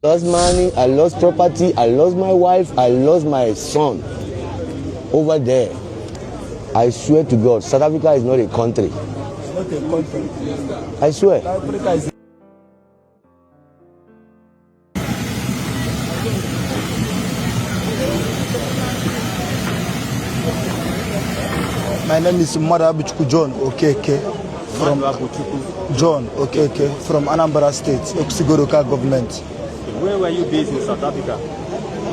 Lost money, I lost property, I lost my wife, I lost my son over there. I swear to God, South Africa is not a country. It's not a country. I swear. South Africa is. My name is Madabuchuku John Okeke from John Okeke from Anambra State, Oxigoroka government. Where were you based in South Africa?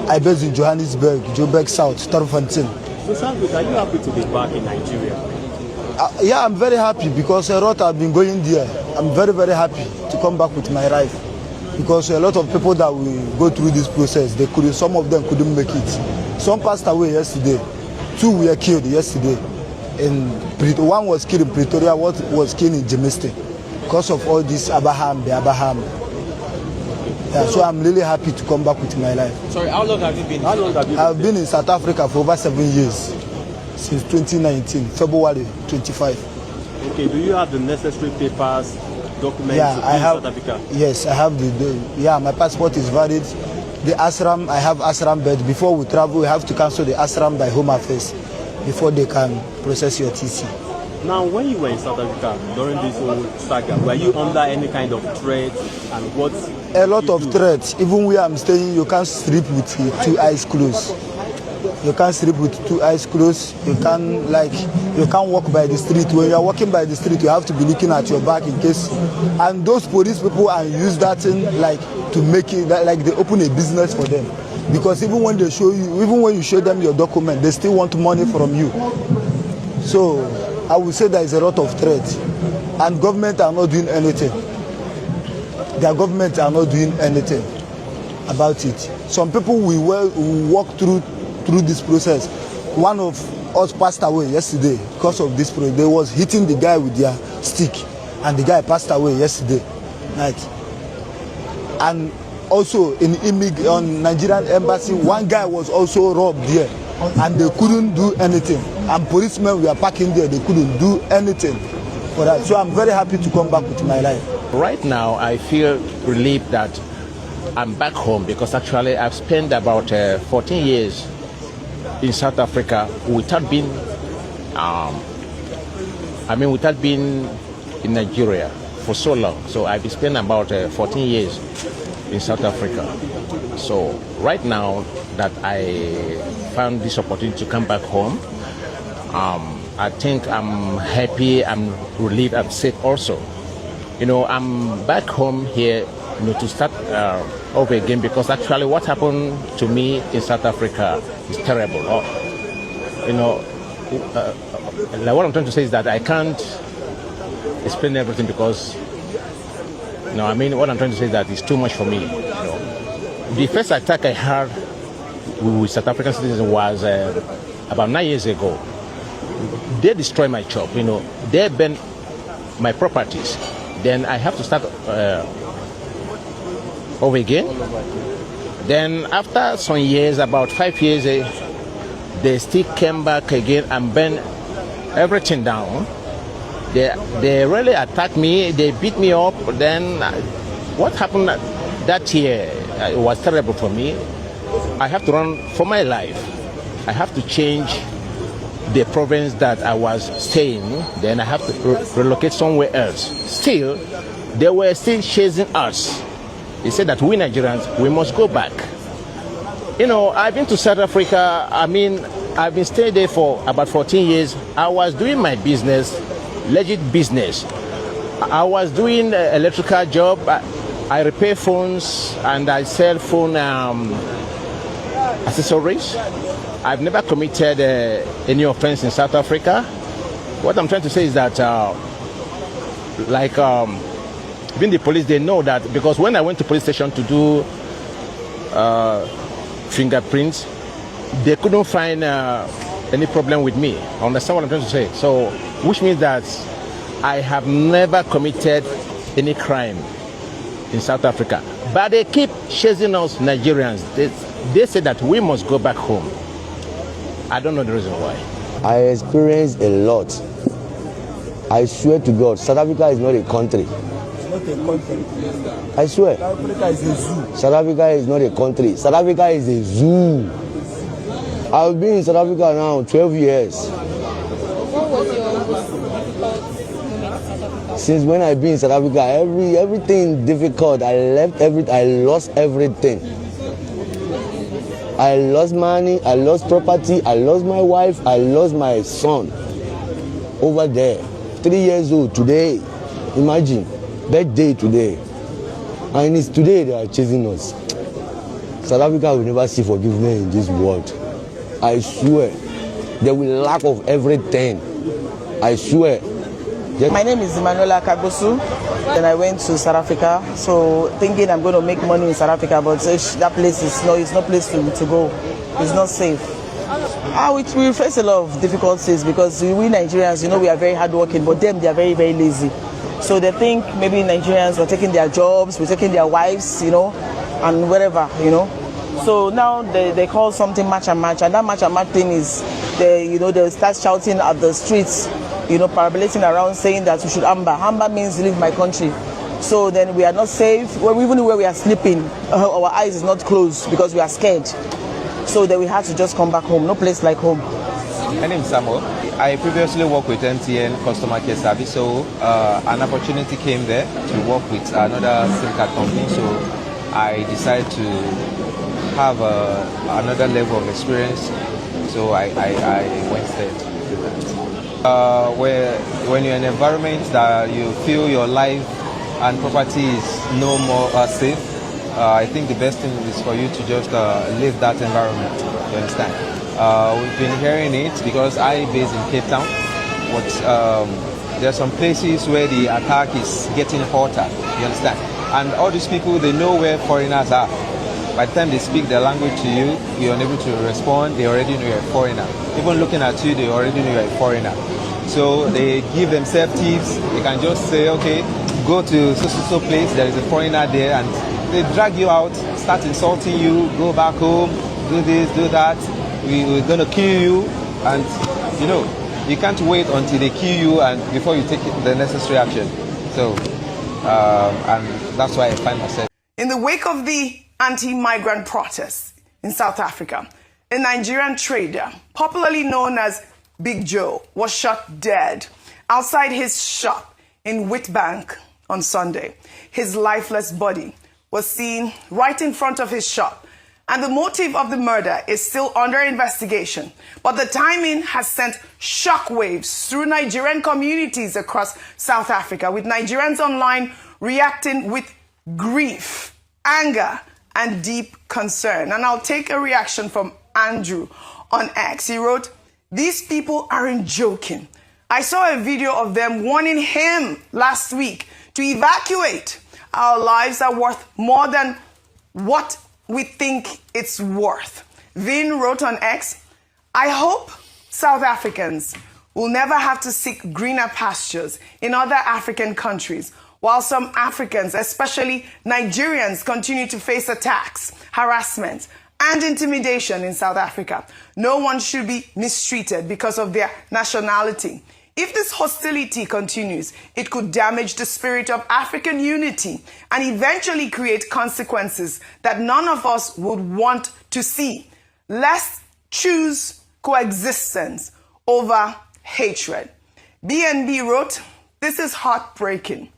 I based in Johannesburg, Joburg South, Tarfantin. So Sandwich, are you happy to be back in Nigeria? Yeah, I'm very happy because a lot have been going there. I'm very, very happy to come back with my life because a lot of people that will go through this process, some of them couldn't make it. Some passed away yesterday. 2 were killed yesterday. One was killed in Pretoria, one was killed in Germiston because of all this Abraham. Yeah, so I'm really happy to come back with my life. Sorry, how long have you been? I've been in South Africa for over 7 years, since 2019, February 25. Okay, do you have the necessary papers, documents Yeah, I have. South Africa? Yes, I have yeah, my passport is valid. The ashram, I have ashram bed. Before we travel, we have to cancel the ashram by Home Affairs before they can process your TC. Now, when you were in South Africa during this whole saga, were you under any kind of threat and what? A lot of threats. Even where I'm staying, you can't sleep with 2 eyes closed. You can't sleep with 2 eyes closed. You can't walk by the street. When you're walking by the street, you have to be looking at your back in case. And those police people and use that thing to make it like they open a business for them. Because even when they show you, even when you show them your document, they still want money from you. So I would say there is a lot of threats, and government are not doing anything. Their government are not doing anything about it. Some people will walk through this process. One of us passed away yesterday because of this process. They was hitting the guy with their stick, and the guy passed away yesterday night. And also in on Nigerian embassy, one guy was also robbed there, and they couldn't do anything. And policemen were parking there, they couldn't do anything for that. So I'm very happy to come back with my life. Right now, I feel relieved that I'm back home because actually I've spent about 14 years in South Africa without being, without being in Nigeria for so long. So I've spent about 14 years in South Africa. So right now that I found this opportunity to come back home, I think I'm happy, I'm relieved, I'm safe also. I'm back home here, to start over again because actually what happened to me in South Africa is terrible. What I'm trying to say is that I can't explain everything because, what I'm trying to say is that it's too much for me. The first attack I had with South African citizens was about 9 years ago. They destroyed my shop, they burned my properties. Then I have to start over again. Then after some years, about 5 years, they still came back again and burned everything down. They really attacked me, they beat me up. Then what happened that year, it was terrible for me. I have to run for my life. I have to change the province that I was staying. Then I have to relocate somewhere else. Still, they were still chasing us. They said that we Nigerians, we must go back. I've been to South Africa. I've been staying there for about 14 years. I was doing my business, legit business. I was doing an electrical job. I repair phones and I sell phone accessories. I've never committed any offense in South Africa. What I'm trying to say is that, even the police, they know that because when I went to police station to do fingerprints, they couldn't find any problem with me. Understand what I'm trying to say? So, which means that I have never committed any crime in South Africa. But they keep chasing us Nigerians. They say that we must go back home. I don't know the reason why. I experienced a lot. I swear to God, South Africa is not a country. It's not a country. I swear. South Africa is a zoo. South Africa is not a country. South Africa is a zoo. I've been in South Africa now 12 years. What was your most difficult moment in South Africa? Since when I've been in South Africa, everything difficult. I lost everything. I lost money, I lost property, I lost my wife, I lost my son over there. 3 years old today. Imagine, birthday today. And it's today they are chasing us. South Africa will never see forgiveness in this world. I swear. There will lack of everything. I swear. My name is Emanuela Kagosu. Then I went to South Africa, so thinking I'm going to make money in South Africa, but that place is no place to go. It's not safe. We face a lot of difficulties because we Nigerians, we are very hardworking, but them, they are very, very lazy. So they think maybe Nigerians were taking their jobs, we're taking their wives, and whatever, So now they call something match and match, and that match and match thing is, they start shouting at the streets, parabolating around saying that we should amber. Amber means leave my country. So then we are not safe. Well, even where we are sleeping, our eyes is not closed because we are scared. So then we had to just come back home. No place like home. My name is Samuel. I previously worked with MTN customer care service, so an opportunity came there to work with another SIM card company. So I decided to have another level of experience. So I went there to do that. When you're in an environment that you feel your life and property is no more safe, I think the best thing is for you to just leave that environment. You understand? We've been hearing it because I base in Cape Town, but there are some places where the attack is getting hotter. You understand? And all these people, they know where foreigners are. By the time they speak their language to you, you're unable to respond. They already know you're a foreigner. Even looking at you, they already know you're a foreigner. So they give themselves tips. They can just say, okay, go to so place, there is a foreigner there, and they drag you out, start insulting you, go back home, do this, do that. We're going to kill you. And, you can't wait until they kill you and before you take the necessary action. So, and that's why I find myself. In the wake of the anti-migrant protests in South Africa, a Nigerian trader, popularly known as Big Joe, was shot dead outside his shop in Witbank on Sunday. His lifeless body was seen right in front of his shop, and the motive of the murder is still under investigation. But the timing has sent shockwaves through Nigerian communities across South Africa, with Nigerians online reacting with grief, anger, and deep concern. And I'll take a reaction from Andrew on X. He wrote, "These people aren't joking. I saw a video of them warning him last week to evacuate. Our lives are worth more than what we think it's worth." Vin wrote on X, "I hope South Africans will never have to seek greener pastures in other African countries, while some Africans, especially Nigerians, continue to face attacks, harassment, and intimidation in South Africa. No one should be mistreated because of their nationality. If this hostility continues, it could damage the spirit of African unity and eventually create consequences that none of us would want to see. Let's choose coexistence over hatred." BNB wrote, "This is heartbreaking.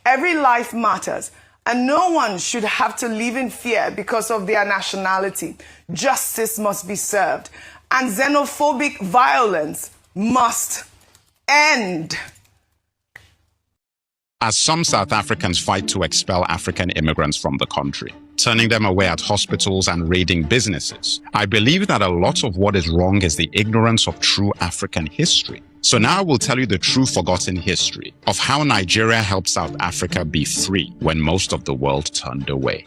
Every life matters, and no one should have to live in fear because of their nationality. Justice must be served, and xenophobic violence must end." As some South Africans fight to expel African immigrants from the country, turning them away at hospitals and raiding businesses, I believe that a lot of what is wrong is the ignorance of true African history. So now I will tell you the true forgotten history of how Nigeria helped South Africa be free when most of the world turned away.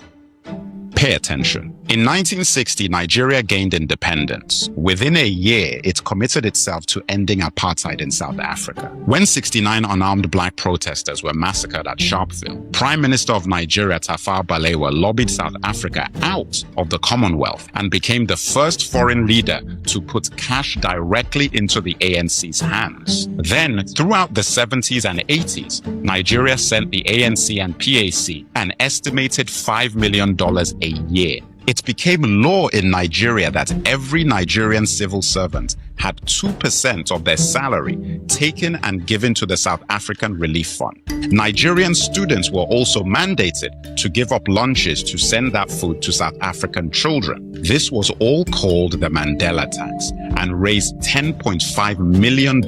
Pay attention. In 1960, Nigeria gained independence. Within a year, it committed itself to ending apartheid in South Africa. When 69 unarmed black protesters were massacred at Sharpeville, Prime Minister of Nigeria Tafawa Balewa lobbied South Africa out of the Commonwealth and became the first foreign leader to put cash directly into the ANC's hands. Then, throughout the 70s and 80s, Nigeria sent the ANC and PAC an estimated $5 million a year. It became law in Nigeria that every Nigerian civil servant had 2% of their salary taken and given to the South African Relief Fund. Nigerian students were also mandated to give up lunches to send that food to South African children. This was all called the Mandela tax and raised $10.5 million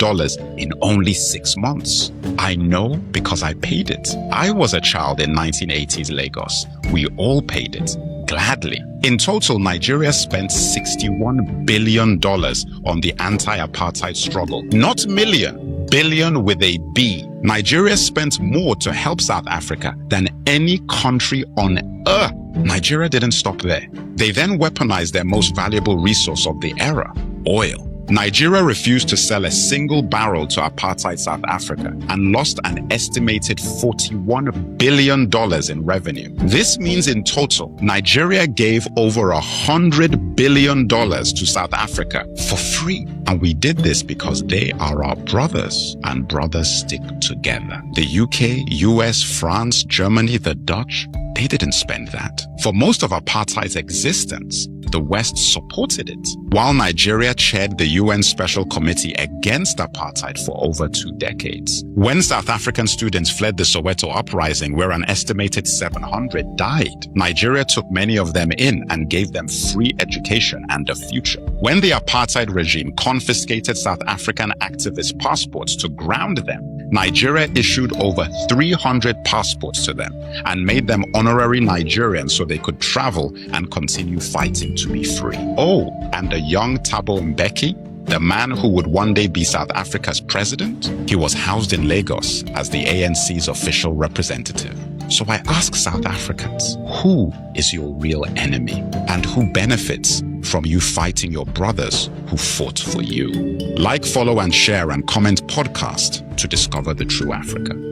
in only 6 months. I know because I paid it. I was a child in 1980s Lagos. We all paid it. Gladly. In total, Nigeria spent $61 billion on the anti-apartheid struggle. Not million, billion with a B. Nigeria spent more to help South Africa than any country on earth. Nigeria didn't stop there. They then weaponized their most valuable resource of the era, oil. Nigeria refused to sell a single barrel to apartheid South Africa and lost an estimated $41 billion in revenue. This means in total, Nigeria gave over $100 billion to South Africa for free. And we did this because they are our brothers, and brothers stick together. The UK, US, France, Germany, the Dutch, they didn't spend that. For most of apartheid's existence, the West supported it, while Nigeria chaired the UN Special Committee against apartheid for over 2 decades. When South African students fled the Soweto uprising, where an estimated 700 died, Nigeria took many of them in and gave them free education and a future. When the apartheid regime confiscated South African activist passports to ground them, Nigeria issued over 300 passports to them and made them honorary Nigerians so they could travel and continue fighting to be free. Oh, and the young Thabo Mbeki, the man who would one day be South Africa's president, he was housed in Lagos as the ANC's official representative. So I ask South Africans, who is your real enemy and who benefits from you fighting your brothers who fought for you? Like, follow, and share and comment podcast to discover the true Africa.